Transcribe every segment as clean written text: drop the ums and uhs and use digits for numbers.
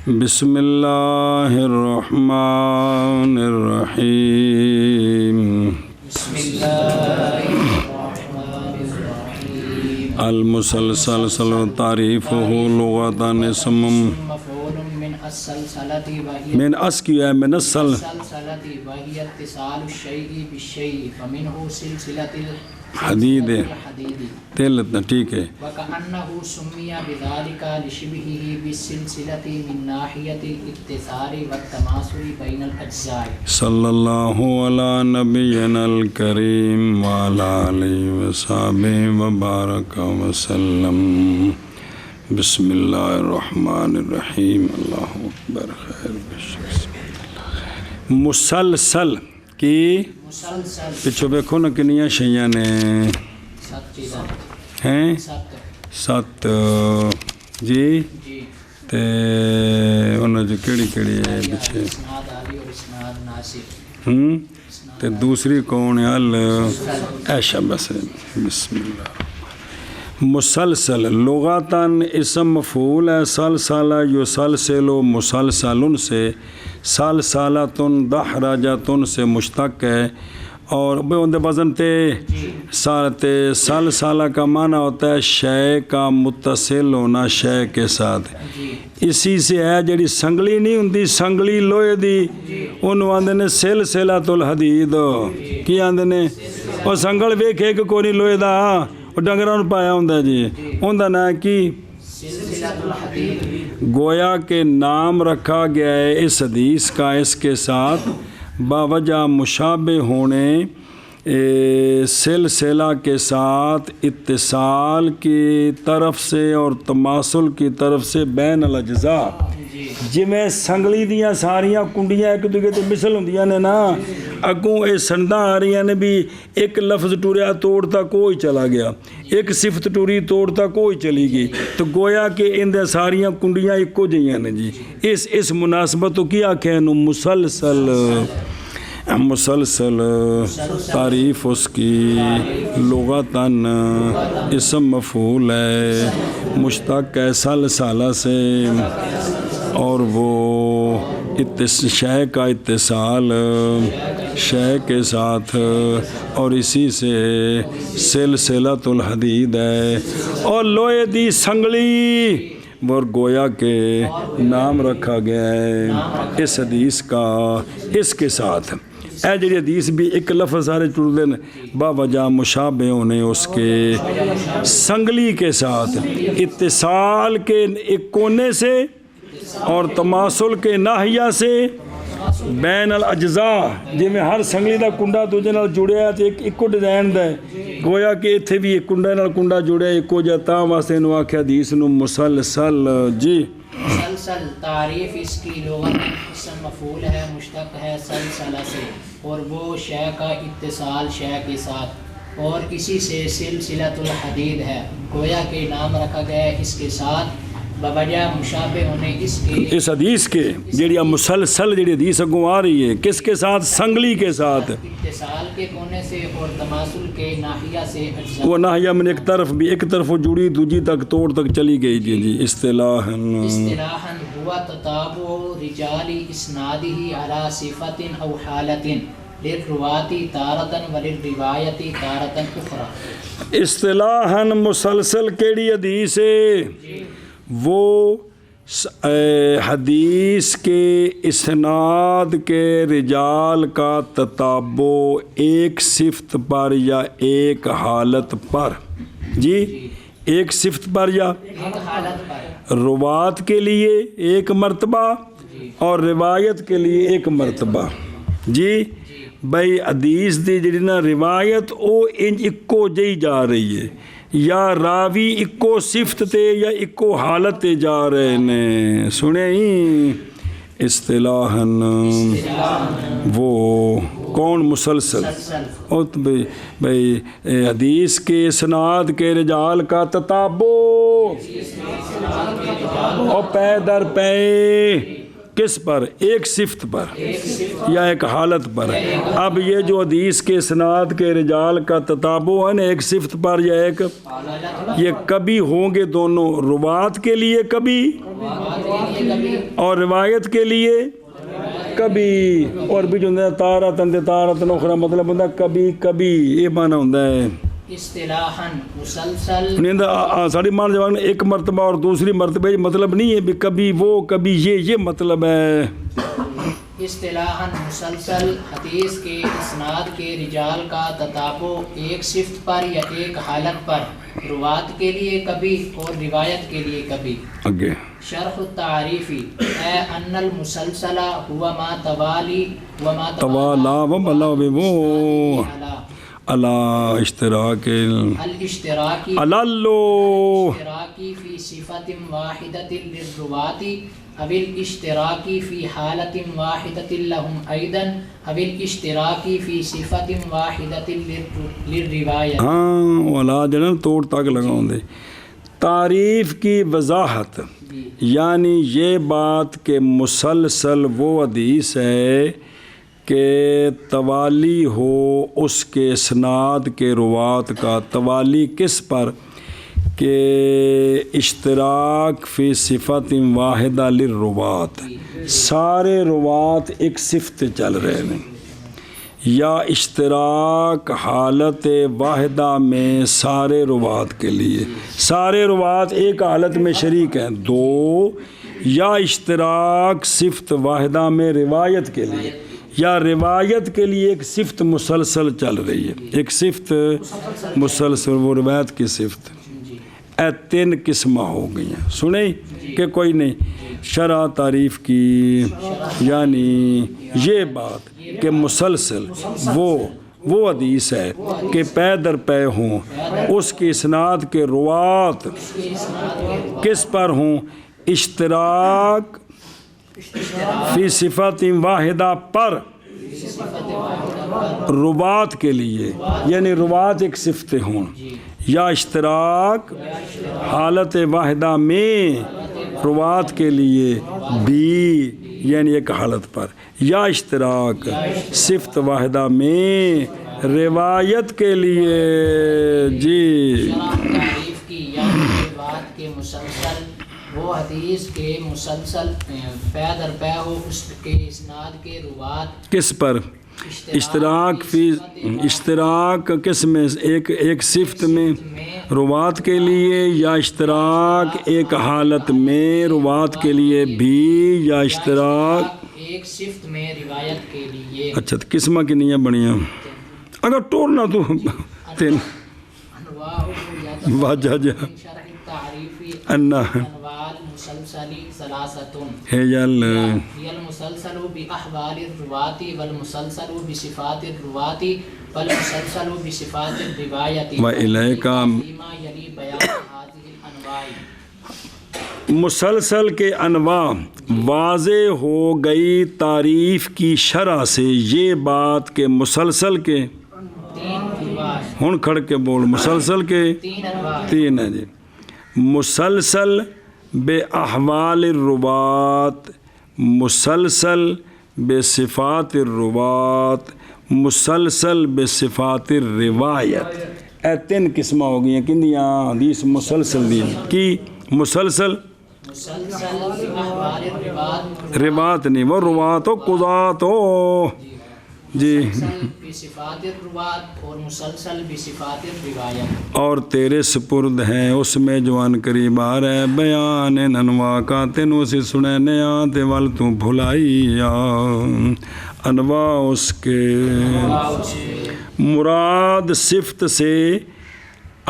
بسم اللہ الرحمن الرحیم بسم اللہ الرحمن الرحیم المسلسل سل تعریفہ لغتان اسم مفعول من السلسلة وهي من اس کی ہے من السل السلسلة وهي اتصال الشيء بالشيء فمنه سلسلة حدید الحديد تیل ٹھیک ہے وكأنه سمي بذلك لشبهه بالسلسلة من ناحية الاتصال والتماثل بين الأجزاء صلی اللہ علی نبینا الکریم وعلی آلہ وصحبہ وبارک وسلم بسم اللہ الرحمن الرحیم اللہ اکبر خیر مسلسل کی مسلسل پچھو بیکھو نا کنیاں شیئں نے سات چیزاں ہیں سات جی جی تے انہوں جو کیڑی کیڑی ہے بچھے اسناد عالی اور اسناد ناصر تے دوسری کون ہے ایشا بس ہے بسم اللہ مسلسل لغتاً اسم مفعول ہے سلسلہ یسلسل مسلسلن سے سلسلتن دحرجتن سے مشتق ہے اور ان وزن سلسلہ کا معنی ہوتا ہے شے کا متصل ہونا شے کے ساتھ اسی سے ہے جڑی سنگلی نہیں ہوندی سنگلی لوہے دی انہوں آندے نے سلسلۃ الحدید کی آندے نے اور سنگل ویکھے کہ کوئی نہیں لوہے دا اور ڈنگراں پایا ہوندا جی اوندا نام کی سلسلۃ الحدید گویا کہ نام رکھا گیا ہے اس حدیث کا اس کے ساتھ باوجہ مشابہ ہونے سلسلہ کے ساتھ اتصال کی طرف سے اور تماثل کی طرف سے بین الاجزاء جی میں سنگلی دیاں ساریاں کنڈیاں ایک دوسرے تے مثل ہوندیاں نے نا اگوں اے سنداں آ رہی ہیں نے بھی ایک لفظ ٹوریا توڑتا کوئی چلا گیا ایک صفت ٹوری توڑتا کوئی چلی گئی تو گویا کہ اندے ساریاں کنڈیاں ایک کو جائیں نے جی اس مناسبت تو کیا کہنو مسلسل مسلسل تعریف اس کی لغتاً اسم مفعول ہے مشتق ہے سلسلہ سے اور وہ شے کا اتصال شے کے ساتھ اور اسی سے سلسلۃ الحدید ہے اور لوہے دی سنگلی اور گویا کے نام رکھا گیا ہے اس حدیث کا اس کے ساتھ اے جڑی حدیث بھی ایک لفظ سارے ٹر دن باوجہ مشابہ ہونے اس کے سنگلی کے ساتھ اتصال کے ایک کونے سے اور تماثل کے ناحیہ سے بین الاجزاء جی میں ہر سنگلی دا کنڈا دوجے نال جڑیا ہے ایک کو ڈیزائن دا ہے گویا کہ اتھے بھی ایک کنڈا نال کنڈا جڑیا ہے ایک کو جاتا واسطے نو آکھیا حدیث نو مسلسل جی مسلسل تعریف اس کی لغت اسم مفعول ہے مشتق ہے سلسلہ سے اور وہ شے کا اتصال شے کے ساتھ اور اسی سے سلسلۃ الحدید ہے گویا کہ نام رکھا گیا ہے اس کے ساتھ بوجہ مشابہ ہونے اس حدیث کے جڑی مسلسل جڑی حدیث اگوں آ رہی ہے کس کے ساتھ سنگلی کے ساتھ اتصال کے کونے سے اور تماثل کے ناحیہ سے وہ ناحیہ من ایک طرف بھی ایک طرف وہ جڑی دوجی تک توڑ تک چلی گئی جی اصطلاحاً ہوا تتابع رجال اسنادہ علی صفت او حالت للرواة تارة وللروایت تارة اخرى اصطلاحاً مسلسل کیڑی حدیث ہے وہ حدیث کے اسناد کے رجال کا تتابع ایک صفت پر یا ایک حالت پر جی ایک صفت پر یا روات کے لیے ایک مرتبہ اور روایت کے لیے ایک مرتبہ جی بھائی حدیث دی جڑی نا روایت او انج اکو جئی جا رہی ہے یا راوی اکو صفت تے یا اکو حالت تے جا رہے نے سنے ہی اصطلاحاً وہ کون مسلسل بھائی حدیث کے اسناد کے رجال کا تتابع اور پے در پے کس پر؟ ایک صفت پر یا ایک حالت پر؟ اب یہ جو حدیث کے اسناد کے رجال کا تتابع ہے نا، ایک صفت پر یا ایک، یہ کبھی ہوں گے دونوں، روات کے لیے کبھی اور روایت کے لیے کبھی، اور بھی جو ہے تارتن اخرى مطلب ہوتا ہے کبھی کبھی، یہ معنی ہوتا ہے اصطلاحاً مسلسل ساڑھی مان جواب ایک مرتبہ اور دوسری مرتبہ، یہ مطلب نہیں ہے بھی کبھی وہ کبھی یہ مطلب ہے۔ اصطلاحاً مسلسل حدیث کے اسناد کے رجال کا تتابع ایک صفت پر یا ایک حالت پر، روات کے لیے کبھی اور روایت کے لیے کبھی۔ آگے شرح التعریفی اے ان المسلسل ہوا ما توالی وما توالا وملا وہ اللہ اشتراک الاشتراکی اللہ الاشتراکی فی صفت واحدۃ للرواۃ او الاشتراکی فی حالت واحدۃ لهم ایضا او الاشتراکی فی صفت واحدۃ للروایت۔ ہاں والا جنن توڑ تک لگاؤں دے تعریف کی وضاحت، یعنی یہ بات کہ مسلسل وہ حدیث ہے کہ توالی ہو اس کے اسناد کے روات کا، توالی کس پر؟ کہ اشتراک فی صفت واحدہ للروات، سارے روات ایک صفت چل رہے ہیں، یا اشتراک حالت واحدہ میں سارے روات کے لیے، سارے روات ایک حالت میں شریک ہیں دو، یا اشتراک صفت واحدہ میں روایت کے لیے، یا روایت کے لیے ایک صفت مسلسل چل رہی ہے، ایک صفت مسلسل وہ روایت کی صفت۔ اے تین قسمیں ہو گئی ہیں، سنیں کہ کوئی نہیں؟ شرح تعریف کی یعنی یہ بات کہ مسلسل وہ حدیث ہے کہ پے در پے ہوں، اس کے اسناد کے روات کس پر ہوں؟ اشتراک فی صفت واحدہ پر، روات کے لیے یعنی روات ایک صفت ہوں، یا اشتراک حالت واحدہ میں روات کے لیے بھی یعنی ایک حالت پر، یا اشتراک صفت واحدہ میں روایت کے لیے۔ جی تعریف کی یعنی بات کے مسلسل وہ حدیث کے مسلسل پے در پے ہو، اس کے اسناد کے روات کس پر؟ اشتراک فی اشتراک کس میں؟ ایک صفت میں روات کے لیے، یا اشتراک ایک حالت میں روات کے لیے بھی، یا اشتراک ایک صفت میں روایت کے لیے۔ اچھا تو قسمہ کی نہیں بنیاں اگر توڑنا تو تین واجہ جا شرح التعریفی انہ انواع المسلسل ثلاثۃ ہے یال هي المسلسل بأحوال الرواة والمسلسل بصفات الرواة والمسلسل بصفات الرواية وإليك فيما يلي بيان هذه الأنواع۔ مسلسل کے انواع واضح ہو گئی تعریف کی شرح سے یہ بات کہ مسلسل کے تین انواع، ہن کھڑ کے بول، مسلسل کے تین انواع، تین ہیں جی۔ مسلسل بے احوال الروات، مسلسل بے صفات الروات، مسلسل بے صفات الروایت۔ اے تین قسمہ ہو گئی ہیں کندیاں حدیث مسلسل دی کی مسلسل مسلسل بأحوال الرواة، روات نہیں وہ روات ہو قضات ہو جی، مسلسل بصفات الرواة اور مسلسل بصفات الروایت۔ اور تیرے سپرد ہیں اس میں جو ان قریب آ رہے بیان انواع کا، تینوں سے سنے نیا تے وال تو بھلائی انواع اس کے مراد صفت سے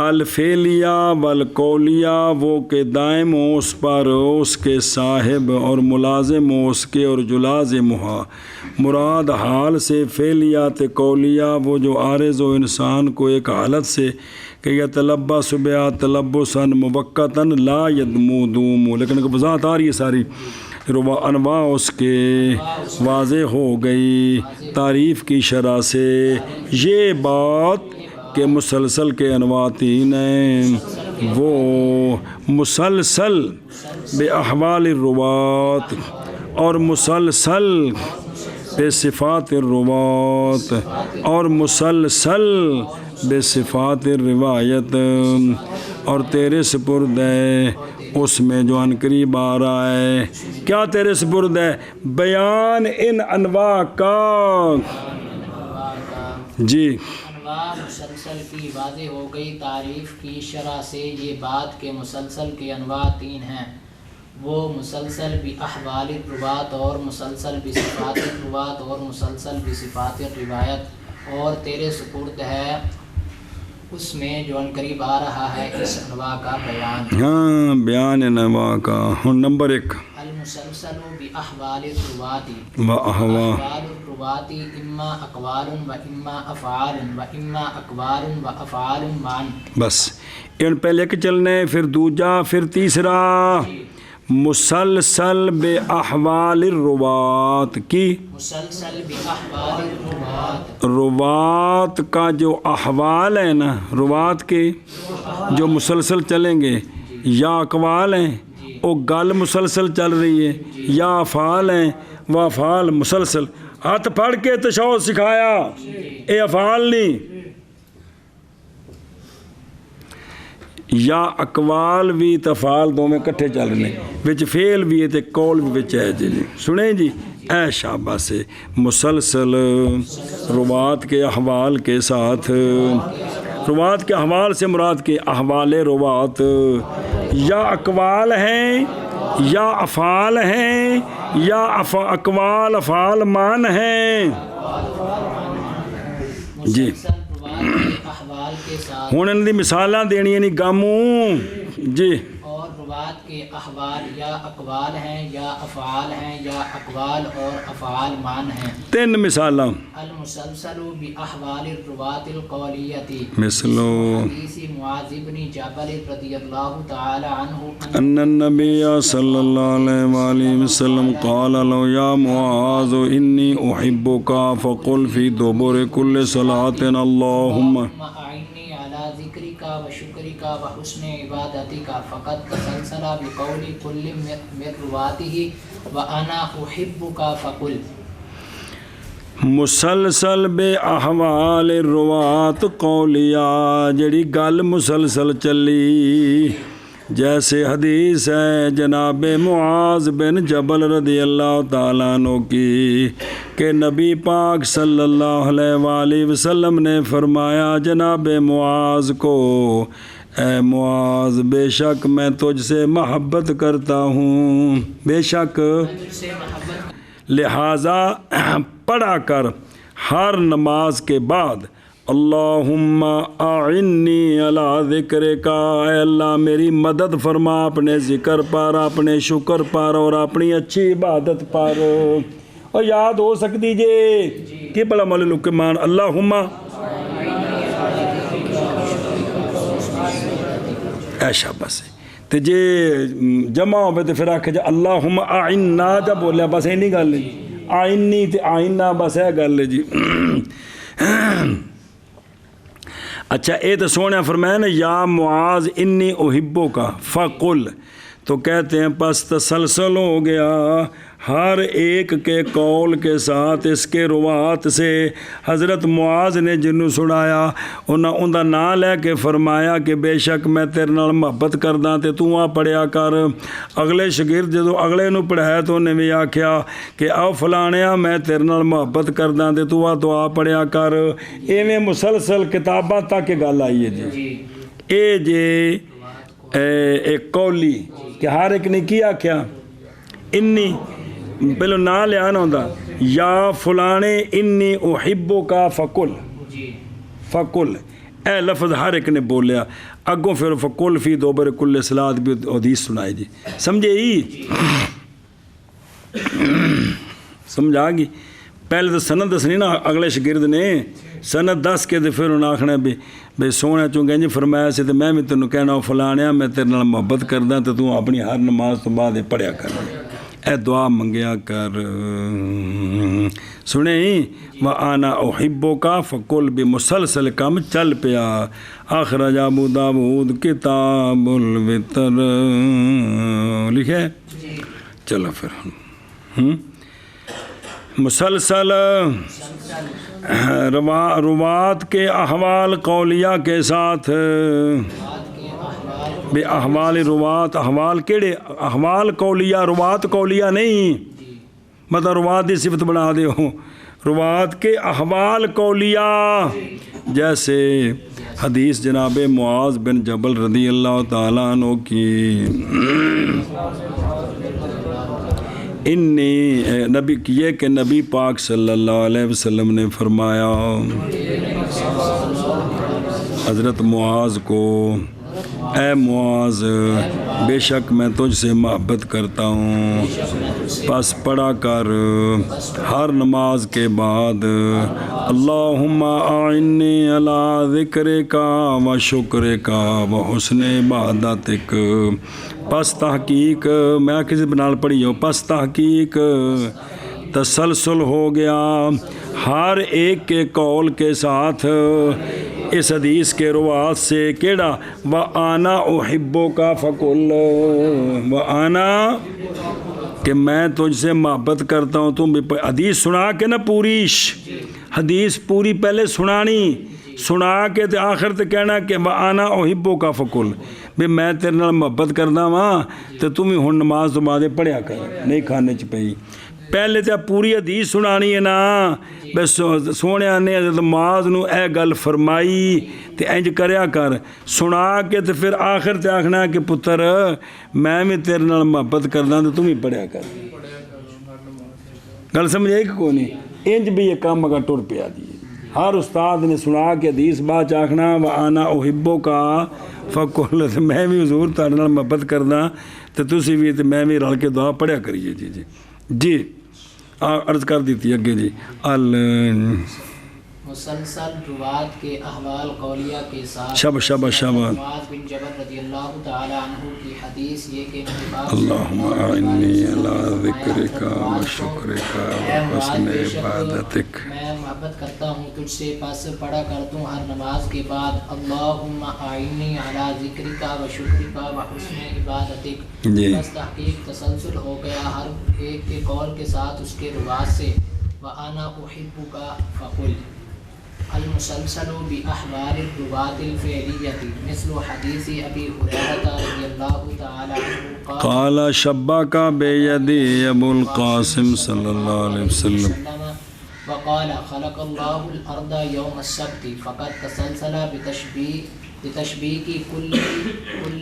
الفعلیہ والقولیہ وہ کہ دائم ہو اس پر اس کے صاحب، اور ملازم ہو اس کے اور جو لازم ہوا۔ مراد حال سے فعلیات قولیہ وہ جو عارض و انسان کو ایک حالت سے کہ یتلبس بہا تلبسا موقتا لا یدمو دوم، لیکن وضاحت آ رہی ہے ساری انواع اس کے واضح ہو گئی تعریف کی شرح سے یہ بات کہ مسلسل کے انواع تین ہیں، وہ مسلسل بے احوال الروات اور مسلسل بے صفات الروات اور مسلسل بے صفات الروایت اور تیرے سپرد ہے اس میں جو ان قریب آ رہا ہے. کیا تیرے سپرد ہے؟ بیان ان انواع کا. جی انواع مسلسل کی واضح ہو گئی تعریف کی شرح سے یہ بات کہ مسلسل کے انواع 3 ہیں، وہ مسلسل باحوال الروات اور مسلسل بصفات الروات اور مسلسل بصفات الروایت، اور تیرے سپرد ہے اس میں جو ان قریب آ رہا ہے اس انواع کا بیان. ہاں بیان انواع کا. نمبر 1 المسلسل باحوال الروات واحوال الروات اما اقوال و اما افعال و اما اقوال و افعال معا. بس ان پہلے کہ چلنے پھر دوجا پھر تیسرا. مسلسل بے احوال الروات کی مسلسل باحوال الروات، روات کا جو احوال ہیں نا، روات کے جو مسلسل چلیں گے، یا اقوال ہیں وہ گل مسلسل چل رہی ہے، یا افعال ہیں وہ افعال مسلسل. ہاتھ پھڑ کے تشہد سکھایا، اے افعال نہیں. یا اقوال بھی تفعال دو میں کٹھے چل رہے ہیں، وچ فعل بھی ہے تے قول بھی وچ ہے. جی سنیں جی، اے شاباش سے مسلسل روات کے احوال کے ساتھ. روات کے احوال سے مراد کے احوال روات یا اقوال ہیں یا افعال ہیں یا اقوال افعال مان ہیں. جی احوال کے ساتھ ہوں ان کی مثالاں دینی نہیں گاموں. جی اور روات کے احوال یا اقوال ہیں یا افعال ہیں یا اقوال اور افعال مان ہیں. 3 مثالاں. المسلسل باحوال الروات القولیتی مثلو حدیث معاذ بن جبل رضی اللہ تعالی عنہ ان النبی صلی اللہ علیہ وآلہ وسلم قال لو یا معاذ انی احبک فقل فی دبر کل صلاۃ اللہم اعنی علی ذکرک و شکرک و حسن عبادتک فقد تسلسل بقول کل من رواته وانا احبک فقل. مسلسل بے احوال روات قولیہ جڑی گل مسلسل چلی، جیسے حدیث ہے جناب معاذ بن جبل رضی اللہ تعالیٰ عنہ کی کہ نبی پاک صلی اللہ علیہ وآلہ وسلم نے فرمایا جناب معاذ کو، اے معاذ بے شک میں تجھ سے محبت کرتا ہوں، بے شک لہٰذا پڑھا کر ہر نماز کے بعد اللہم اعنی علی ذکرک، اے اللہ میری مدد فرما اپنے ذکر پر، اپنے شکر پر اور اپنی اچھی عبادت پر. اور یاد ہو سکتی جی کہ بلا مولا لکمان اللہم ایشا بس. تو جی جمع ہوئے تو پھر آکھے جا اللہم اعنا جب بولیا بس یہ نہیں گل ہے، آئینی تے آئینہ بس ہے گل ہے. جی اچھا اے تو سونے فرمایا نا یا معاذ انی احبو کا فقل، تو کہتے ہیں پس تسلسل ہو گیا ہر ایک کے قول کے ساتھ اس کے روات سے. حضرت معاذ نے جنوں سنایا انہاں ان دا نام لے کے فرمایا کہ بے شک میں تیرے نال محبت کردا تے تو آ پڑھیا کر. اگلے شاگرد جدوں اگلے نو پڑھایا تو انہیں بھی آکھیا کہ آؤ فلانیا میں تیرے نال محبت کردا تے تو آ دعا پڑھیا کر. ایویں مسلسل کتاباں تک گل آئی ہے. جی اے جے ایک قولی کہ ہر ایک نے کی آکھیا انی پہلو نہ لیا نہ ہوتا یا فلانے انی احبو کا فقل، فقل اے لفظ ہر ایک نے بولیا. اگوں پھر فقل فی دوبر کل صلاۃ بھی حدیث سنائی. جی سمجھے ہی سمجھا گی. پہلے تو سند دسنی نا اگلے شاگرد نے سند دس کے تو پھر انہیں آخنا بھی سونے چونکہ جی فرمایا سے تو میں بھی تینوں کہنا فلانیا میں تیرے نال محبت کردا تے تو اپنی ہر نماز تو بعد پڑھیا کر، اے دعا منگیا کر. سنے ہی وَأَنَا أُحِبُّكَ فَقُلْ بھی مسلسل کم چل پیا. اخرج ابو داود کتاب الوتر لکھے. چلو پھر مسلسل روات کے احوال قولیہ کے ساتھ بے احوال روات، احوال کیڑے احوال قولیہ، روات قولیہ نہیں، مطلب روات کی صفت بنا دے ہو، روات کے احوال قولیہ، جیسے حدیث جناب معاذ بن جبل رضی اللہ تعالیٰ عنہ کی نبی یہ کہ نبی پاک صلی اللہ علیہ وسلم نے فرمایا حضرت معاذ کو، اے معاذ بے شک میں تجھ سے محبت کرتا ہوں، پس پڑھا کر ہر نماز کے بعد اللہم اعنی علی ذکرک و شکرک و حسن عبادتک، پس تحقیق میں کسی بنال پڑھی ہو، پس تحقیق تسلسل ہو گیا ہر ایک کے قول کے ساتھ اس حدیث کے روات سے کیڑا وَأَنَا أُحِبُّكَ فَقُلْ، وَأَنَا کہ میں تجھ سے محبت کرتا ہوں، تم بھی حدیث سنا کے نہ پوریش، حدیث پوری پہلے سنانی، سنا کے تے آخر تے کہنا کہ وَأَنَا أُحِبُّكَ فَقُلْ، بھی میں تیرے نال محبت کردا ہاں تے تم ہی ہن نماز تو بعد پڑھیا کر، نہیں کھانے چ پئی، پہلے تے پوری حدیث سنانی ہے نا، بس سونے نے حضرت معاذ نو اے گل فرمائی تے انج کریا کر، سنا کے تے پھر آخر تے آکھنا کہ پتر میں بھی تیرے نال محبت کردا تے تم ہی پڑھیا کر، گل سمجھ آئی کہ کوئی نہیں، انج بھی یہ کام اگر ٹر پیا دی، ہر استاد نے سنا کے حدیث بعد آکھنا وَأَنَا أُحِبُّكَ فَقُلْ، میں بھی حضور تہاڈے نال محبت کردا تے تسی بھی تے میں بھی رل کے دعا پڑھیا کریے جی جی جی عرض کر دیتی اگے جی مسلسل روات کے احوال قولیہ کے ساتھ شب معاذ بن جبل رضی اللہ تعالی عنہ کی حدیث یہ کہ اللہم اعنی علی ذکرک و شکرک و حسن عبادتک، میں محبت کرتا ہوں تجھ سے، پس پڑھا کرتا ہوں ہر نماز کے بعد اللہم اعنی علی ذکرک و شکرک و حسن عبادتک، بس تحقیق تسلسل ہو گیا ہر ایک کے قول کے ساتھ اس کے روات سے، وَأَنَا أُحِبُّكَ فَقُلْ، المسلسل بأحوال الرواة الفعلیة مثل حدیث ابی ہریرہ رضی اللہ تعالی عنہ قال شبک بیدی ابو القاسم صلی اللہ علیہ وسلم وقال خلق اللہ الارض یوم السبت فقد تسلسل بتشبیک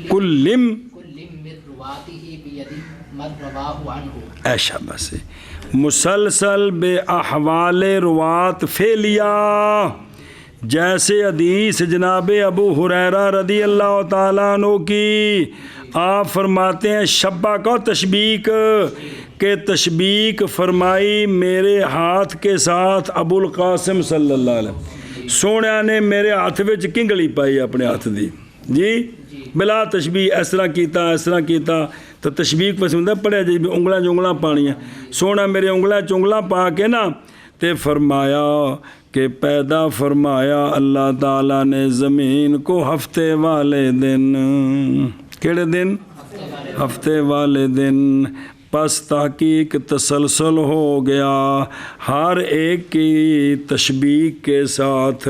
کل من رواته بید من رواہ عنہ، ایشا بس مسلسل بے احوال روات فعلیہ، جیسے حدیث جناب ابو ہریرہ رضی اللہ تعالیٰ عنہ کی، آپ فرماتے ہیں شبہ کا تشبیک، کہ تشبیک فرمائی میرے ہاتھ کے ساتھ ابو القاسم صلی اللہ علیہ وسلم، سونے نے میرے ہاتھ وچ کنگلی پائی اپنے ہاتھ دی جی، بلا تشبیح اس طرح کیتا تو تشبیح پس ہوں پڑھیا جی انگلاں چنگلاں پانیاں، سونا میرے انگلاں چنگلاں پا کے نا تے فرمایا کہ پیدا فرمایا اللہ تعالیٰ نے زمین کو ہفتے والے دن، کیڑے دن؟ ہفتے والے دن، پس تحقیق تسلسل ہو گیا ہر ایک کی تشبیہ کے ساتھ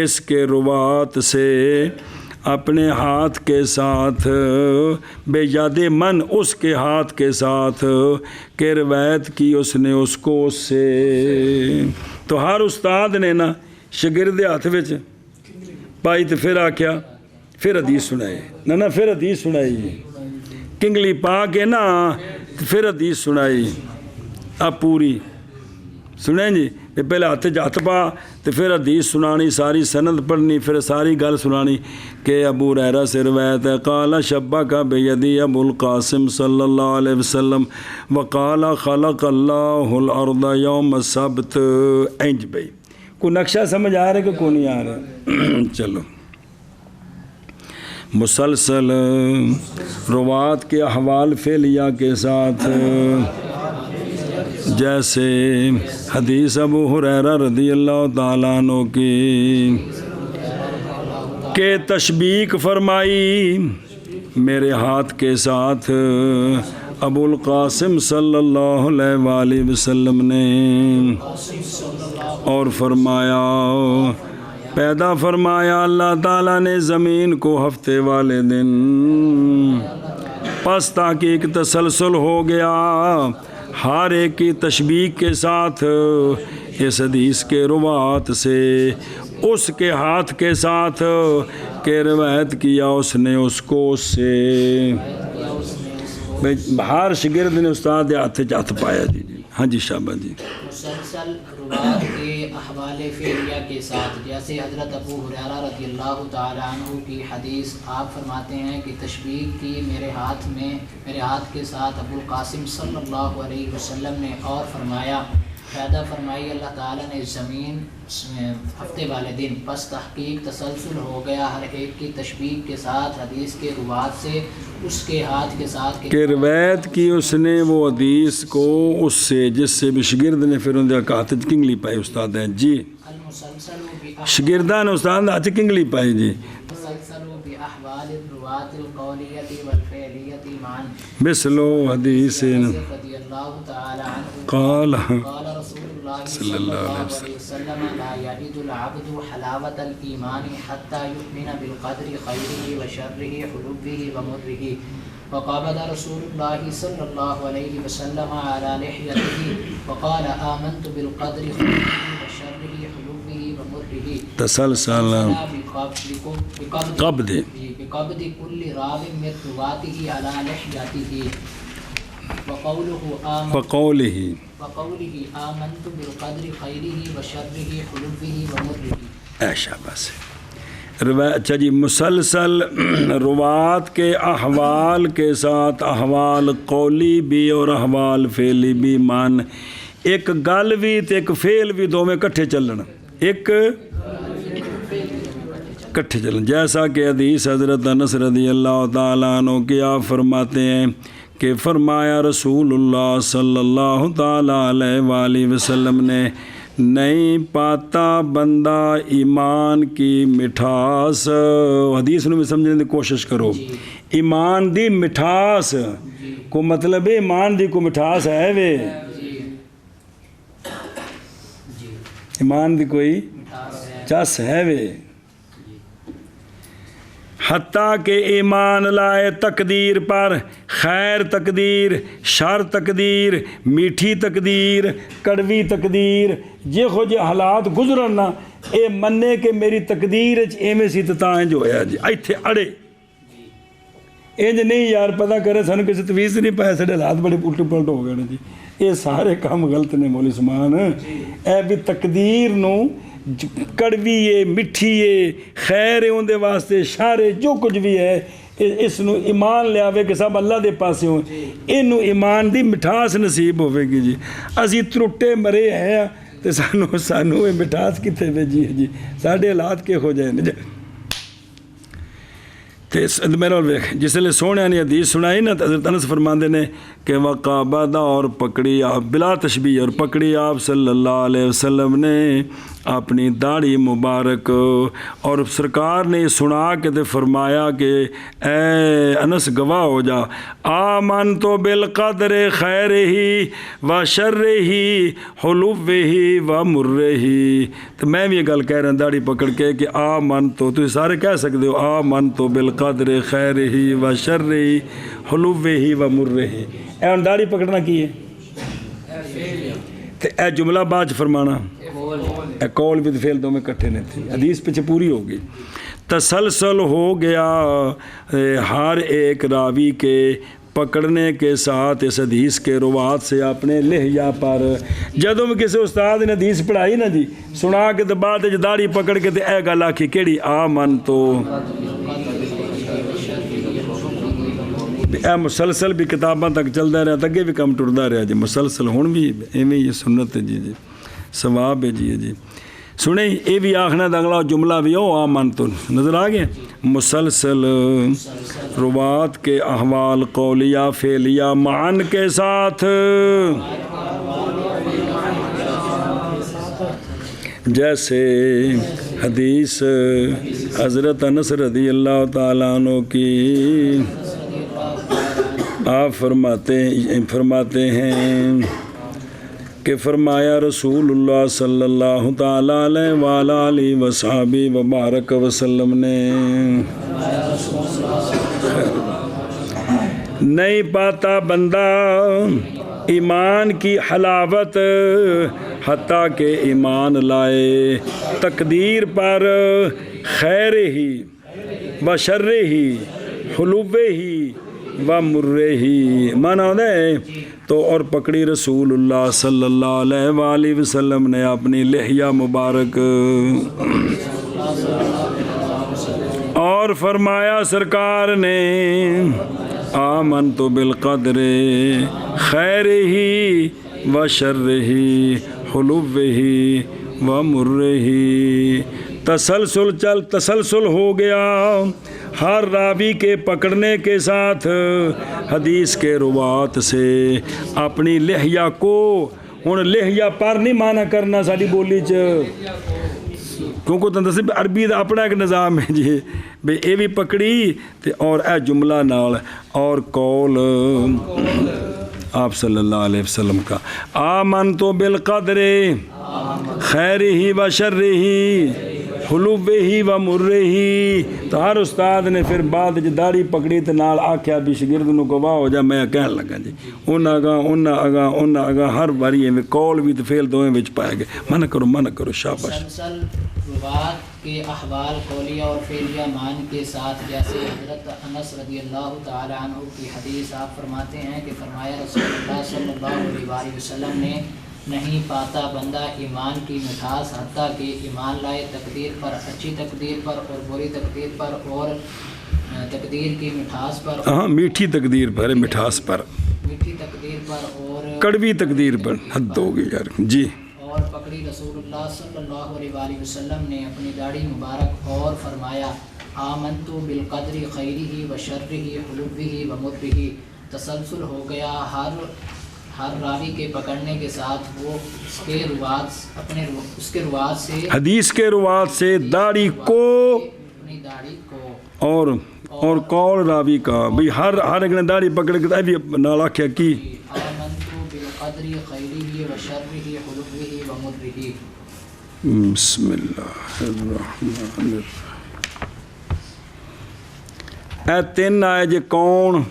اس کے روات سے اپنے ہاتھ کے ساتھ بے یاد من اس کے ہاتھ کے ساتھ کہ روایت کی اس نے اس کو اس سے، تو ہر استاد نے نا شاگرد ہاتھ وچ پائی تو پھر آکھیا پھر حدیث سنائی نہ پھر حدیث سنائی، کنگلی پا کے نا پھر حدیث سنائی، اب پوری سنیں جی، پہلے ہاتھ پا تو پھر حدیث سنانی، ساری سند پڑھنی، پھر ساری گل سنانی کہ ابو ہریرہ سے روایت ہے قال شبک بیدی ابو القاسم صلی اللہ علیہ وسلم وقال خلق اللہ الارض یوم السبت، انج بھئی کوئی نقشہ سمجھ آ رہا ہے کہ کوئی نہیں آ رہا؟ چلو مسلسل روات کے احوال فعلیہ کے ساتھ، جیسے حدیث ابو ہریرہ رضی اللہ تعالیٰ عنہ کی کہ تشبیک فرمائی میرے ہاتھ کے ساتھ ابو القاسم صلی اللہ علیہ وآلہ وسلم نے اور فرمایا پیدا فرمایا اللہ تعالیٰ نے زمین کو ہفتے والے دن، پس تحقیق تسلسل ہو گیا ہر ایک کی تشبیہ کے ساتھ اس حدیث کے روات سے، اس کے ہاتھ کے ساتھ کہ روایت کیا اس نے اس کو اس سے، ہر شگرد نے استاد ہاتھ پایا جی ہاں جی شابہ جی۔ مسلسل روات کے احوال فعلیہ کے ساتھ، جیسے حضرت ابو ہریرہ رضی اللہ تعالیٰ عنہ کی حدیث، آپ فرماتے ہیں کہ تشبیہ کی میرے ہاتھ کے ساتھ ابو القاسم صلی اللہ علیہ وسلم نے، اور فرمایا پیدا فرمائی اللہ تعالیٰ نے زمین ہفتے والے دن، پس تحقیق تسلسل ہو گیا ہر ایک کی تشبیہ کے ساتھ حدیث کے روات سے، اس کے ہاتھ کے ساتھ کہ روایت کی اس نے وہ حدیث کو اس سے جس سے بھی شگرد نے پھر انہیں کہا تھا کنگلی پائی استاد ہیں جی، شگردہ نے استاد نے کنگلی پائی جی۔ مثلو حدیث قال صلی اللہ علیہ وسلم لا يجد العبد حلاوة الإيمان حتى يؤمن بالقدر خيره وشره حلوه ومره، وقبض رسول الله صلى الله عليه وسلم على لحيته وقال آمنت بالقدر خيره وشره حلوه ومره، تسلسل قبض كل راو من رواته على لحيته، وقوله آمنت بالقدر خيره وشره حلوه ومره۔ ایشا بس اچھا جی، مسلسل روات کے احوال کے ساتھ احوال قولی بھی اور احوال فعلی بھی، مان ایک گل بھی تے ایک فعل بھی دو میں کٹھے چلنا، ایک کٹھے چلنا، جیسا کہ حدیث حضرت انس رضی اللہ تعالیٰ عنہ کی آپ فرماتے ہیں کہ فرمایا رسول اللہ صلی اللہ تعالیٰ علیہ وآلہ وسلم نے، نہیں پاتا بندہ ایمان کی مٹھاس، حدیث میں سمجھنے کی کوشش کرو، ایمان دی مٹھاس کو مطلب ہے ایمان دی کو مٹھاس ہے وے، ایمان دی کوئی چس ہے وے، حتیٰ کہ ایمان لائے تقدیر پر، خیر تقدیر، شر تقدیر، میٹھی تقدیر، کڑوی تقدیر، یہ ہو جے حالات گزرنا، اے مننے کہ میری تقدیر ایویں سی تاں جو ہویا جی، ایتھے اڑے انج نہیں یار پتہ کرے سانوں کسی تویز نہیں پایا، ساڈے حالات بڑے الٹ پلٹ ہو گئے جی، یہ سارے کام غلط نے مولی سمان، اے بھی تقدیر نو کڑوی ہے، مٹھی ہے، خیر ہے ان دے واسطے، شر ہے، جو کچھ بھی ہے اس نو ایمان لے آوے کہ سب اللہ دے پاسے ہوں، انو ایمان دی مٹھاس نصیب ہوئے گی جی۔ اسی ترٹے مرے ہیں تو سانو یہ مٹھاس کتے وے جی ساڑھے حالات کے ہو جائیں جی۔ میرا جس لئے سونے نے حدیث سنائی نا، حضرت انس فرماندے نے کہ وقابدہ اور پکڑی آپ بلا تشبیہ، اور پکڑی آپ صلی اللہ علیہ وسلم نے اپنی داڑھی مبارک، اور سرکار نے سنا کے تے فرمایا کہ اے انس گواہ ہو جا، آمنت بالقدر خیرہ و شرہ حلوہ و مرہ، تو میں بھی یہ گل کہہ رہا ہوں داڑھی پکڑ کے کہ آمنت، تو سارے کہہ سکتے ہو آمنت بالقدر خیرہ و شرہ حلوہ و مرہ، اے ان داڑھی پکڑنا کی ہے، تو اے جملہ بعد فرمانا، اے قول بھی فعل دو میں کٹھے نہیں تھے، حدیث پیچھے پوری ہو گئی، تسلسل ہو گیا ہر ایک راوی کے پکڑنے کے ساتھ اس حدیث کے روات سے اپنے لہجہ پر، جدوں میں کسی استاد نے حدیث پڑھائی نا جی، سنا کے تو بعد داڑھی پکڑ کے اے گل آکھی کیڑی آمنتو، اے مسلسل بھی کتاباں تک چلتا رہا، اگے بھی کم ٹرتا رہا جی، مسلسل ہوں بھی ایویں یہ سنت ہے جی ثواب ہے جی سنیں یہ بھی آخنا دا اگلا جملہ بھی ہو آمنتو، نظر آ گیا، مسلسل روات کے احوال قولیہ فعلیہ معن کے ساتھ، جیسے حدیث حضرت انس رضی اللہ تعالیٰ عنہ کی آپ فرماتے ہیں کہ فرمایا رسول اللہ صلی اللہ تعالیٰ علیہ وآلہ وصحبہ وبارک وسلم نے نہیں پاتا بندہ ایمان کی حلاوت حتیٰ کہ ایمان لائے تقدیر پر خیر ہی و شر ہی حلوے ہی و مرے ہی مانا ہوتا ہے تو اور پکڑی رسول اللہ صلی اللہ علیہ وآلہ وسلم نے اپنی لحیہ مبارک اور فرمایا سرکار نے آمنت بالقدر خیر ہی و شر ہی حلوے ہی و مرے ہی تسلسل ہو گیا ہر راوی کے پکڑنے کے ساتھ حدیث کے روات سے اپنی لحیہ کو ہن لحیہ پر نہیں مانا کرنا ساری بولی کیونکہ تم دسے عربی دا اپنا ایک نظام ہے جی بے اے بھی پکڑی تے اور اے جملہ نال اور قول آپ صلی اللہ علیہ وسلم کا آمنتو بالقدر خیر ہی و شر ہی حلوے ہی و مرے ہی تو ہر استاد نے پھر بعد داڑھی پکڑی تو نال آکھیا بھی شگرد نو کو واہ ہو جا میں کہن لگا جی انہاں اگاں ہر باری میں قول بھی تو فعل دوویں وچ پائے گئے من کرو شاباش مسلسل روات کے احوال قولیہ اور فعلیہ مان کے ساتھ جیسے حضرت انس رضی اللہ تعالی عنہ کی حدیث آپ فرماتے ہیں کہ فرمایا رسول اللہ صلی اللہ علیہ وآلہ وسلم نے نہیں پاتا بندہ ایمان کی مٹھاس حتیٰ کہ ایمان لائے تقدیر پر اچھی تقدیر پر اور بری تقدیر پر اور تقدیر کی مٹھاس پر میٹھی تقدیر پر مٹھاس پر میٹھی تقدیر پر اور کڑوی تقدیر پر حد ہوگی یار جی اور پکڑی رسول اللہ صلی اللہ علیہ وآلہ وسلم نے اپنی داڑھی مبارک اور فرمایا آمنتو بالقدر خیرہ و شرہ حلوہ و مرہ تسلسل ہو گیا ہر راوی کے پکڑنے کے ساتھ وہ اس کے روات سے حدیث کے روات سے داڑھی کو اپنی داڑھی کو اور قول راوی کا بھی ہر ایک نے داڑھی پکڑ کے بھی نال آکھیا کی آمنتو بالقدر خیرہ و شرہ حلوہ و مرہ بسم اللہ الرحمن الرحیم اے تین آئے جے کون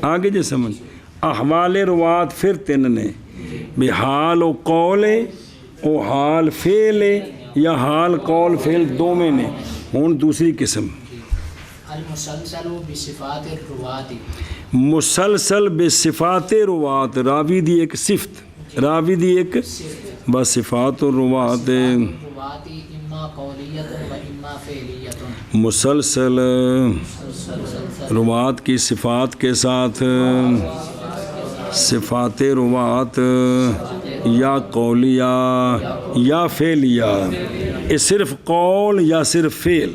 آگے جے سمجھ احوال روات پھر تین نے بھی حال و قول او حال فعل یا حال قول فعل دو میں نے ہون دوسری قسم المسلسل بصفات الروات مسلسل بصفات روات راوی دی ایک صفت راوی دی ایک بصفات الروات اما قولیت و اما فعلیت مسلسل روات کی صفات کے ساتھ صفات روات یا قولیہ یا فعلیہ یہ صرف قول یا صرف فعل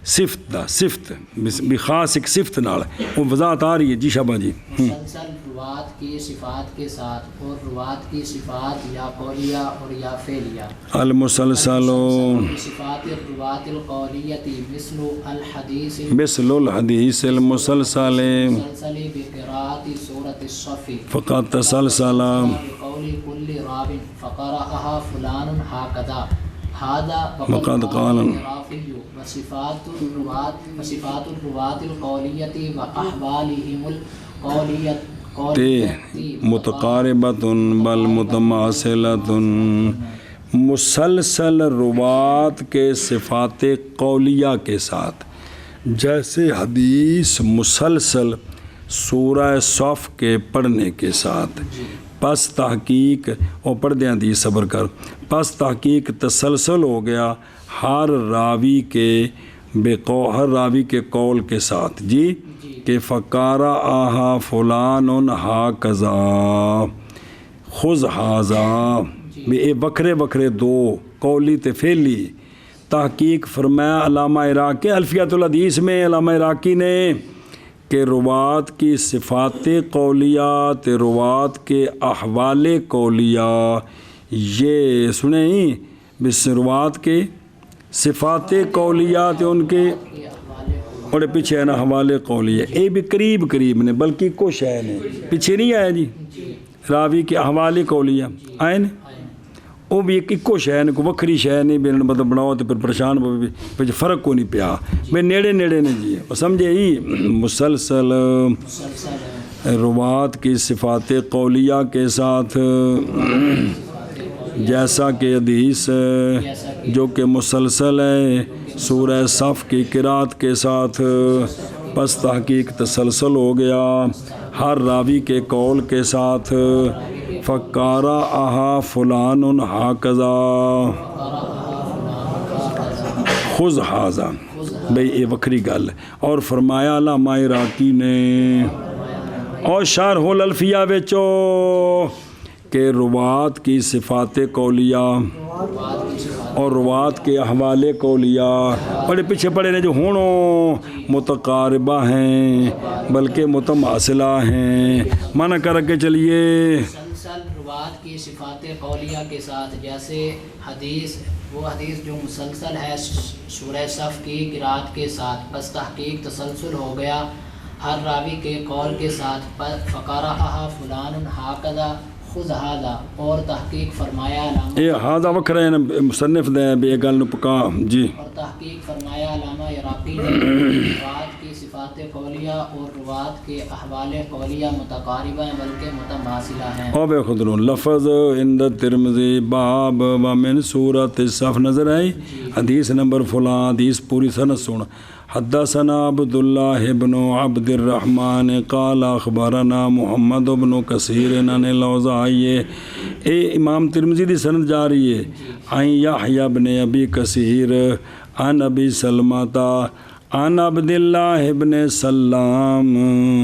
صفت بھی خاص ایک صفت نال وہ وضاحت آ رہی ہے جی شابہ جی مسلسل روات کی صفات کے ساتھ اور روات کی صفات یا قولیہ اور یا فعلیہ المسلسل صفات الروات القولیت مثل الحدیث المسلسل بقراءت سورة الصف فقط تسلسل بقول كل راو فقرأها فلان هكذا هذا وقد قال وصفات الروات القولیت و احوالهم القولیت متقاربۃ بل متماثلۃ مسلسل روات کے صفات قولیہ کے ساتھ جیسے حدیث مسلسل سورہ صف کے پڑھنے کے ساتھ پس تحقیق اور پڑھ دیں دی صبر کر پس تحقیق تسلسل ہو گیا ہر راوی کے قول کے ساتھ جی کہ فقارا آہا فلان ہا کذا خذ ہاذا اے وکھرے دو قولی تے فعلی تحقیق فرمایا علامہ عراقی الفیۃ الحدیث میں علامہ عراقی نے کہ روات کی صفات قولیہ تے روات کے احوال قولیہ یہ سنیں بس روات کے صفات قولیہ تے ان کے اور پیچھے ہے نا حوالے قولیہ، یہ بھی قریب قریب نے بلکہ کچھ ہے نے پیچھے نہیں آیا جی راوی کے حوالے قولیہ آئے نے، وہ بھی ایک اکو شے نے، کوئی وکری شے نہیں بھی مطلب بناؤ تو پھر پریشان پہ فرق کو نہیں پیا بھائی نیڑے نیڑے نے جی وہ سمجھے ہی مسلسل روات کی صفات قولیہ کے ساتھ، جیسا کہ حدیث جو کہ مسلسل ہے سورہ صف کی قرات کے ساتھ، پس تحقیق تسلسل ہو گیا ہر راوی کے قول کے ساتھ، فکارا آہا فلان ہاکذا خذ ہاذا، بھئی یہ وکری گل ہے۔ اور فرمایا علامہ عراقی نے اور شرح الالفیہ وچو کہ روات کی صفات قولیہ اور روات کے احوال قولیہ بڑے پیچھے پڑے نے جو ہونوں متقاربہ ہیں بلکہ متماثلہ ہیں، مانا کر کے چلیے مسلسل روات کی صفات قولیہ کے ساتھ، جیسے حدیث وہ حدیث جو مسلسل ہے سورہ صف کی قرات کے ساتھ، پس تحقیق تسلسل ہو گیا ہر راوی کے قول کے ساتھ، فقرأہا فلان ہاکذا خذ ہذا، اور تحقیق فرمایا علامہ یہ ہاذا وکھرا ہے نا مصنف دے بے گل نو پکا جی، اور تحقیق فرمایا علامہ عراقی نے روات کی صفات قولیہ اور روات کے احوال قولیہ متقاربہ ہیں بلکہ متماثلہ ہیں۔ او بے خود لفظ عند ترمذی باب ومن سورۃ الصف نظر آئی، حدیث نمبر فلاں، حدیث پوری سند سن۔ حدثنا عبداللہ بن عبد الرحمن قال اخبرنا محمد بن کثیر عن الاوزاعی، اے امام ترمذی دی سند جا رہی ہے، عن یحییٰ بن ابی کثیر عن ابی سلمۃ عن عبداللہ بن سلام،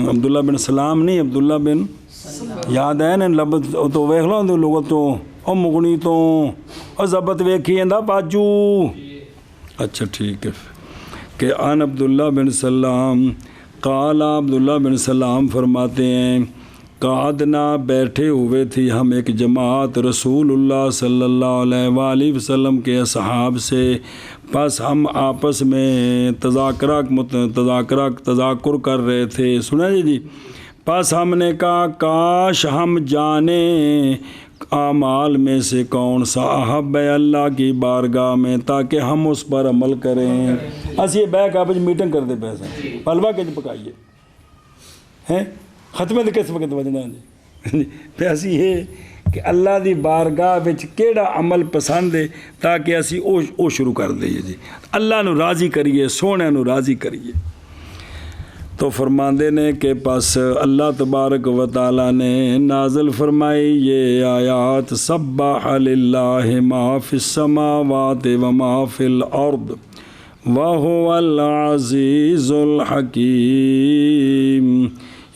عبداللہ بن سلام نہیں عبداللہ بن یاد ہے نا لفظ تو ویکھ لو لغت تو او مغنی تو او ضبط ویکھی اندا باجو، اچھا ٹھیک ہے کہ عن عبداللہ بن سلام قال عبداللہ بن سلام فرماتے ہیں قعدنا بیٹھے ہوئے تھی ہم ایک جماعت رسول اللہ صلی اللہ علیہ وآلہ وسلم کے اصحاب سے، پس ہم آپس میں تذاکر کر رہے تھے، سنا جی، پس ہم نے کہا کاش ہم جانیں اعمال میں سے کون سا احب ہے اللہ کی بارگاہ میں تاکہ ہم اس پر عمل کریں۔ اسی بیک آپ میٹنگ کر دے پیسہ پلوا کے پکائیے ہیں ختمے دے کس وقت وجنا جی پیسی ہے کہ اللہ دی بارگاہ وچ کیڑا عمل پسند ہے تاکہ اسی او شروع کر دئیے جی، اللہ نو راضی کریے، سونے نو راضی کریے۔ تو فرماندے نے کہ پس اللہ تبارک و تعالیٰ نے نازل فرمائی یہ آیات، سبح للہ ما فی السماوات و ما فی الارض وہو العزیز الحکیم،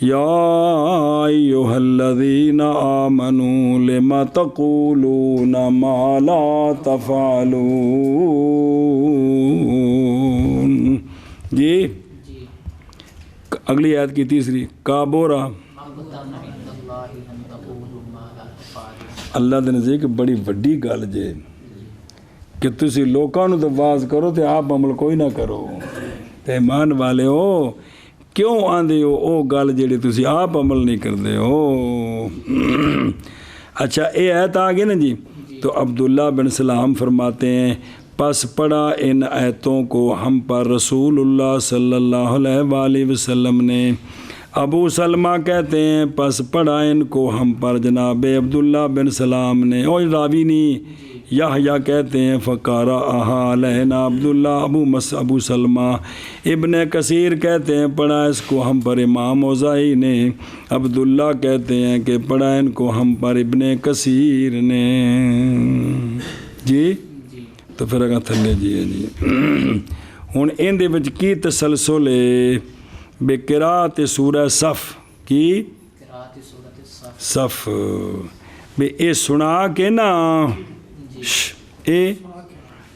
یا ایہا الذین آمنوا لم تقولون ما لا تفعلون، جی اگلی آیت کی تیسری کابورا اللہ دے نزدیک بڑی وڈی گل جے کہ تسی لوکاں نو تے واز کرو تے آپ عمل کوئی نہ کرو، تے ایمان والے ہو کیوں آندے ہو او گل جیڑی تسی آپ عمل نہیں کردے ہو۔ اچھا اے آیت آگے نا جی، تو عبداللہ بن سلام فرماتے ہیں پس پڑھا ان آیتوں کو ہم پر رسول اللہ صلی اللہ علیہ وآلہ وسلم نے۔ ابو سلمہ کہتے ہیں پس پڑھا ان کو ہم پر جناب عبداللہ بن سلام نے، اور راوی نہیں یحییٰ کہتے ہیں فقرأہا علینا عبداللہ ابو سلمہ، ابن کثیر کہتے ہیں پڑھا اس کو ہم پر امام اوزاعی نے، عبداللہ کہتے ہیں کہ پڑھا ان کو ہم پر ابن کثیر نے جی۔ تو پھر اگر تھلے جی ہوں ان دے وچ کی تسلسل ہے بے قرات سورہ صف کی صف بے اے سنا کے نا اے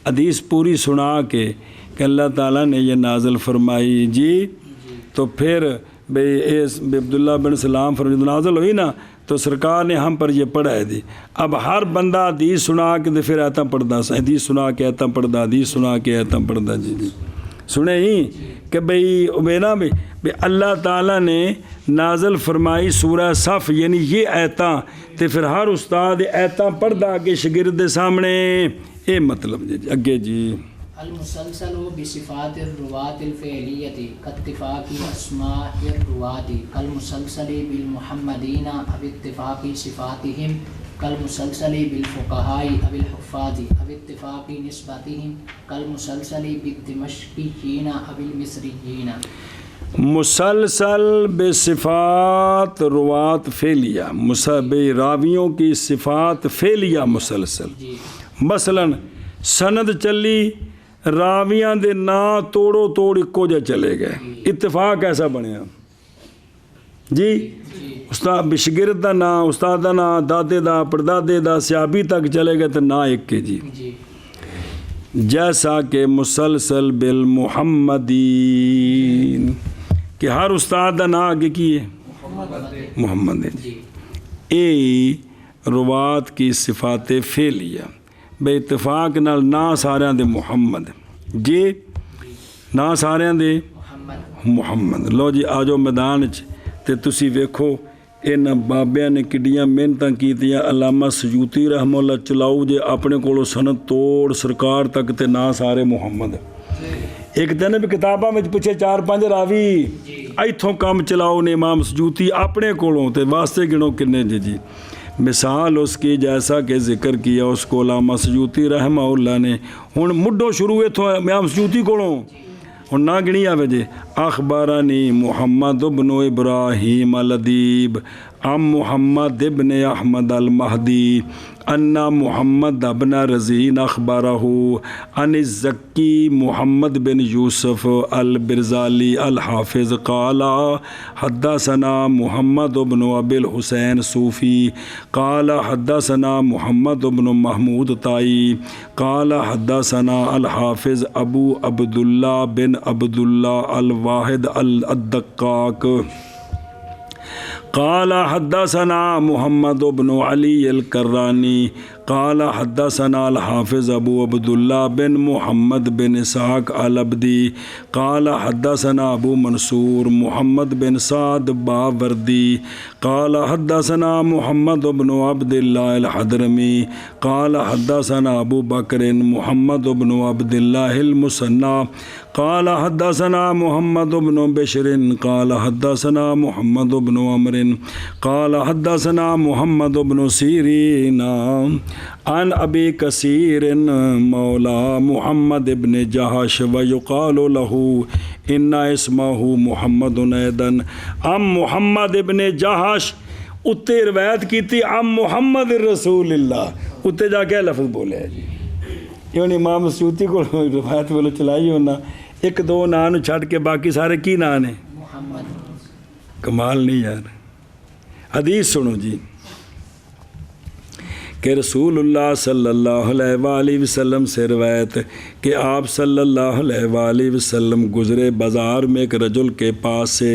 حدیث پوری سنا کے کہ اللہ تعالیٰ نے یہ نازل فرمائی جی، تو پھر بے عبداللہ بن سلام فرمائی نازل ہوئی نا تو سرکار نے ہم پر یہ پڑھا ہے دی، اب ہر بندہ حدیث سنا کے پھر ایتا پڑھدا، حدیث سنا کے ایتا پڑھدا، حدیث سنا کے ایتا پڑھدا جی جی سنے ہی کہ بھئی نا بھی اللہ تعالیٰ نے نازل فرمائی سورہ صف یعنی یہ آیتاں تے پھر ہر استاد آیتاں پڑھدا اگے شاگرد دے سامنے اے مطلب جی اگے جی المسلسل بصفات الرواة الفعلیة کاتفاق اسماء الرواة کالمسلسل بالمحمدین اب اتفاق صفاتهم کالمسلسل بالفقهاء اب الحفاظ اب اتفاق نسبتهم کالمسلسل بالدمشقیین اب المصریین مسلسل بصفات روات فعلیہ راویوں کی صفات فعلیہ مسلسل مثلا سند چلی راویاں دے نا توڑو توڑ اکو جا چلے گئے اتفاق ایسا بنیا جی استاد شاگرد دا نا استاد دا نا دادے دا پردادے دا صحابی تک چلے گئے تو نا ایک کے جی جیسا کہ مسلسل بالمحمدین کہ ہر استاد دا نا آگے کی ہے محمد جی اے روات کی صفات فعلیہ بے اتفاق نال نا ساریاں دے محمد جی نا ساریاں دے محمد لو جی آجو میدان تے تسی ویکھو ان بابیاں نے کڈیاں محنتاں کیتیاں علامہ سیوطی رحمہ اللہ چلاؤ جے اپنے کولو سند توڑ سرکار تک تے نا سارے محمد ایک دن بھی کتاباں میں پچھے 4-5 راوی ایتھوں کام چلاؤ نے امام سیوطی اپنے کولوں تے واسطے گنو کنے جی مثال اس کی جیسا کہ ذکر کیا اس کو علامہ سیوطی رحمہ اللہ نے ہن مڈو شروع تھو امام سیوطی کولوں ہن نہ گنی آوے جے اخبارانی محمد ابن ابراہیم الادیب ام محمد ابن احمد المہدی ان محمد ابن رزین اخبارہ ان الزکی محمد بن یوسف البرزالی الحافظ قال حدثنا محمد ابن ابی الحسین صوفی قال حدثنا محمد ابن محمود طائی قال حدثنا الحافظ ابو عبداللہ بن عبداللہ الواحد الدقاق قال حدثنا محمد بن علی الکرانی قال حدثنا الحافظ ابو عبداللہ بن محمد بن اسحاق العبدی قال حدثنا ابو منصور محمد بن سعد باوردی قال حدثنا محمد بن عبد اللہ الحضرمی قال حدثنا ابو بکر محمد بن عبد اللہ المثنی قال حدثنا محمد بن بشر قال حدثنا محمد بن عمر قال حدثنا محمد بن سیرین عن ابی کثیر مولا محمد بن جہش ویقال له ان اسمہ محمد ایدن ام محمد بن جہش اتے روایت کی تھی ام محمد رسول اللہ اتے جا کے لفظ بولے ہے جی یہ امام سیوطی کو روایت بولو چلائی ہونا ایک دو نان چھڑ کے باقی سارے کی نان ہیں کمال نہیں یار حدیث سنو جی کہ رسول اللہ صلی اللہ علیہ وآلہ وسلم سے روایت کہ آپ صلی اللہ علیہ وآلہ وسلم گزرے بازار میں ایک رجل کے پاس سے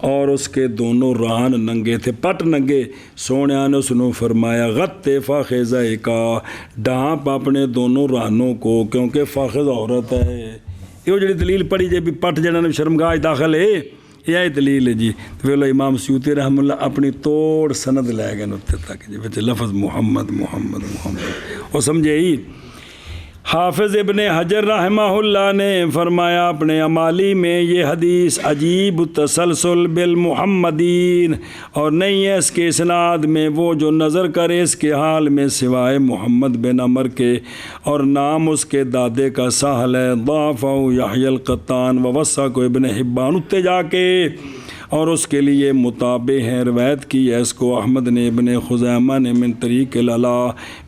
اور اس کے دونوں ران ننگے تھے پٹ ننگے سونیا نے اس نے فرمایا غطِ فاخذہ کا ڈھانپ اپنے دونوں رانوں کو کیونکہ فاخذ عورت ہے یہ جڑی دلیل پڑھی جے بھی پٹ جنہاں شرمگاہ داخل ہے یہ دلیل ہے جی تو پھر امام سیوطی رحمہ اللہ اپنی توڑ سند لے گئے نتے تک جی بچے لفظ محمد محمد محمد وہ سمجھے ہی حافظ ابن حجر رحمہ اللہ نے فرمایا اپنے امالی میں یہ حدیث عجیب تسلسل بالمحمدین اور نہیں ہے اس کے اسناد میں وہ جو نظر کرے اس کے حال میں سوائے محمد بن عمر کے اور نام اس کے دادے کا سہل ہے ضعفہ یحیی القطان ووثق ابن حبان اتے جا کے اور اس کے لیے مطابع ہیں روایت کی ہے اس کو احمد نے ابن خزیمہ نے من طریق العلا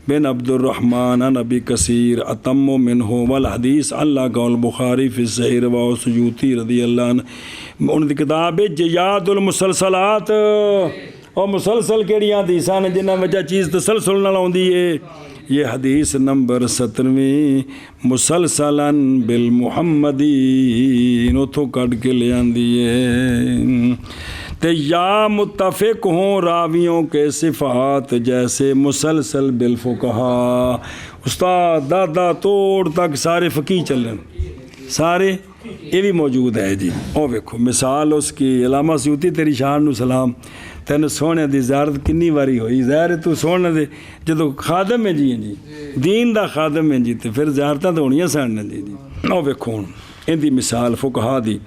بن عبد الرحمن عن ابی کثیر اتم منہ والحدیث اللہ کا البخاری فی الصحیح رواه سیوطی رضی اللہ عنہ ان کی کتاب جیاد المسلسلات اور مسلسل کیڑیاں حدیثاں نے جنہاں وجہ چیز تسلسل نال آوندی ہے یہ حدیث نمبر 17ویں مسلسلاً بالمحمدین اتھوں کٹ کے لے آندی ہے تے یا متفق ہوں راویوں کے صفات جیسے مسلسل بالفقہا استاد دادا توڑ تک سارے فقی چلن سارے یہ بھی موجود ہے جی. او ویکھو مثال اس کی. علامہ سیوطی تیری شان نو سلام, تینوں سونے دی زیارت کنی واری ہوئی. ظاہر تو سونے دے جدو خادم ہے جی دین دا خادم ہے جی تے پھر زیارتاں تو ہونیاں سن جی. او ویکھو ان دی مثال فقہا دی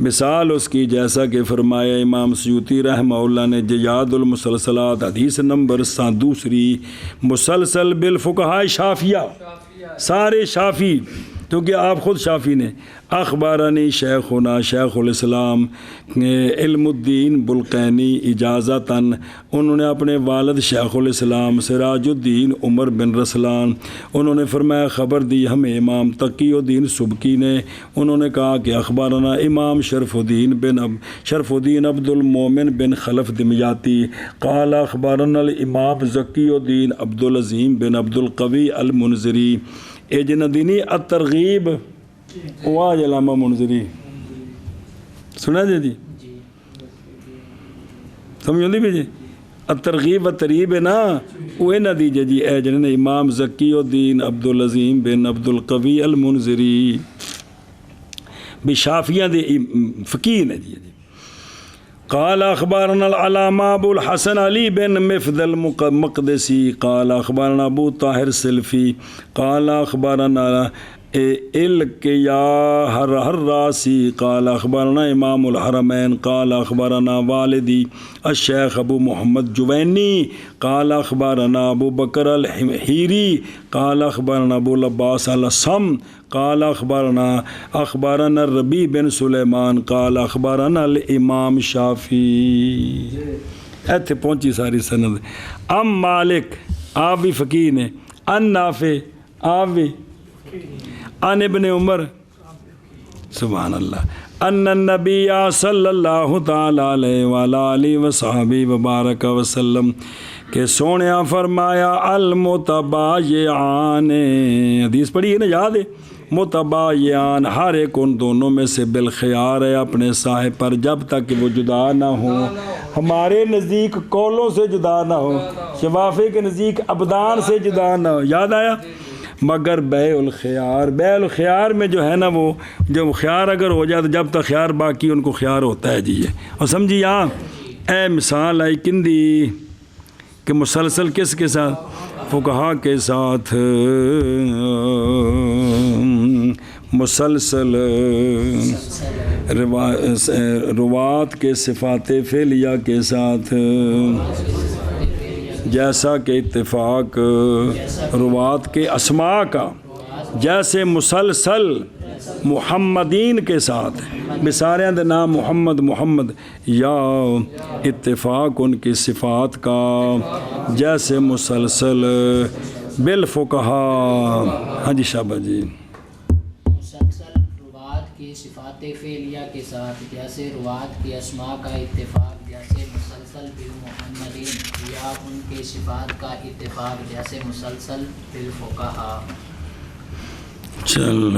مثال اس کی جیسا کہ فرمایا امام سیوطی رحمہ اللہ نے جیاد المسلسلات حدیث نمبر 2 مسلسل بالفقہاء شافیہ, سارے شافی کیونکہ آپ خود شافی نے. اخبارانی شیخنا شیخ الاسلام علم الدین بلقینی اجازتاً, انہوں نے اپنے والد شیخ الاسلام سراج الدین عمر بن رسلان انہوں نے فرمایا خبر دی ہمیں امام تقی الدین سبکی نے. انہوں نے کہا کہ اخبارنا امام شرف الدین عبد المومن بن خلف دمیاتی قال اخبارنا الامام ذکی الدین عبد العظیم بن عبد القوی المنذری اجندینی الترغیب. واہ علامہ منذری سنا جی سمجھ آتی بھی جی. الترغیب و تریب ہے نا وہ نہ دیجیے جی. اے جن امام ذکی الدین عبد العظیم بن عبد القوی المنذری بھی شافیہ دے فقیہ نے جی. قال اخبارنا العلامہ ابو الحسن علی بن مفد المقدسی قال اخبارنا ابو طاہر سلفی قال اخبارنا الکیا الراسی قال اخبارنا امام الحرمین قال اخبارنا والدی الشیخ ابو محمد جوینی قال اخبارنا ابو بکر الحیری قال اخبارنا ابو العباس الاسم قال اخبارنا الربیع بن سلیمان قال اخبارنا الامام شافی. ایتھے پہنچی ساری سند. ام مالک آپ بھی فقیہ نے, ان نافع آپ بھی, ان ابن عمر سبحان اللہ, ان النبی صلی اللہ تعالی علیہ وآلہ وصحبہ وبارک وسلم کہ سونیا فرمایا المتبایعان, حدیث پڑھی ہے نا یاد ہے, متبایعان ہر ایک ان دونوں میں سے بالخیار ہے اپنے صاحب پر جب تک کہ وہ جدا نہ ہوں. ہمارے نزدیک قولوں سے جدا نہ ہو, شفافی کے نزدیک ابدان سے جدا نہ ہو. یاد آیا؟ مگر بیع الخیار میں جو ہے نا وہ جب خیار اگر ہو جائے تو جب تک خیار باقی ان کو خیار ہوتا ہے جی. اور سمجھیے آپ اے مثال آئی کندی کہ مسلسل کس کے ساتھ, فقہا کے ساتھ, مسلسل روات کے صفات فعلیہ کے ساتھ, جیسا کہ اتفاق روات کے اسماء کا, جیسے مسلسل محمدین کے ساتھ بساریاں دے نام محمد یا اتفاق ان کی صفات کا جیسے مسلسل بالفقہاء. ہاں جی شابہ جی. مسلسل روات کی صفات فعلیہ کے ساتھ جیسے روات کی اسماء کا اتفاق جیسے مسلسل بالمحمدین یا ان کی صفات کا اتفاق جیسے مسلسل بالفقہاء. چلو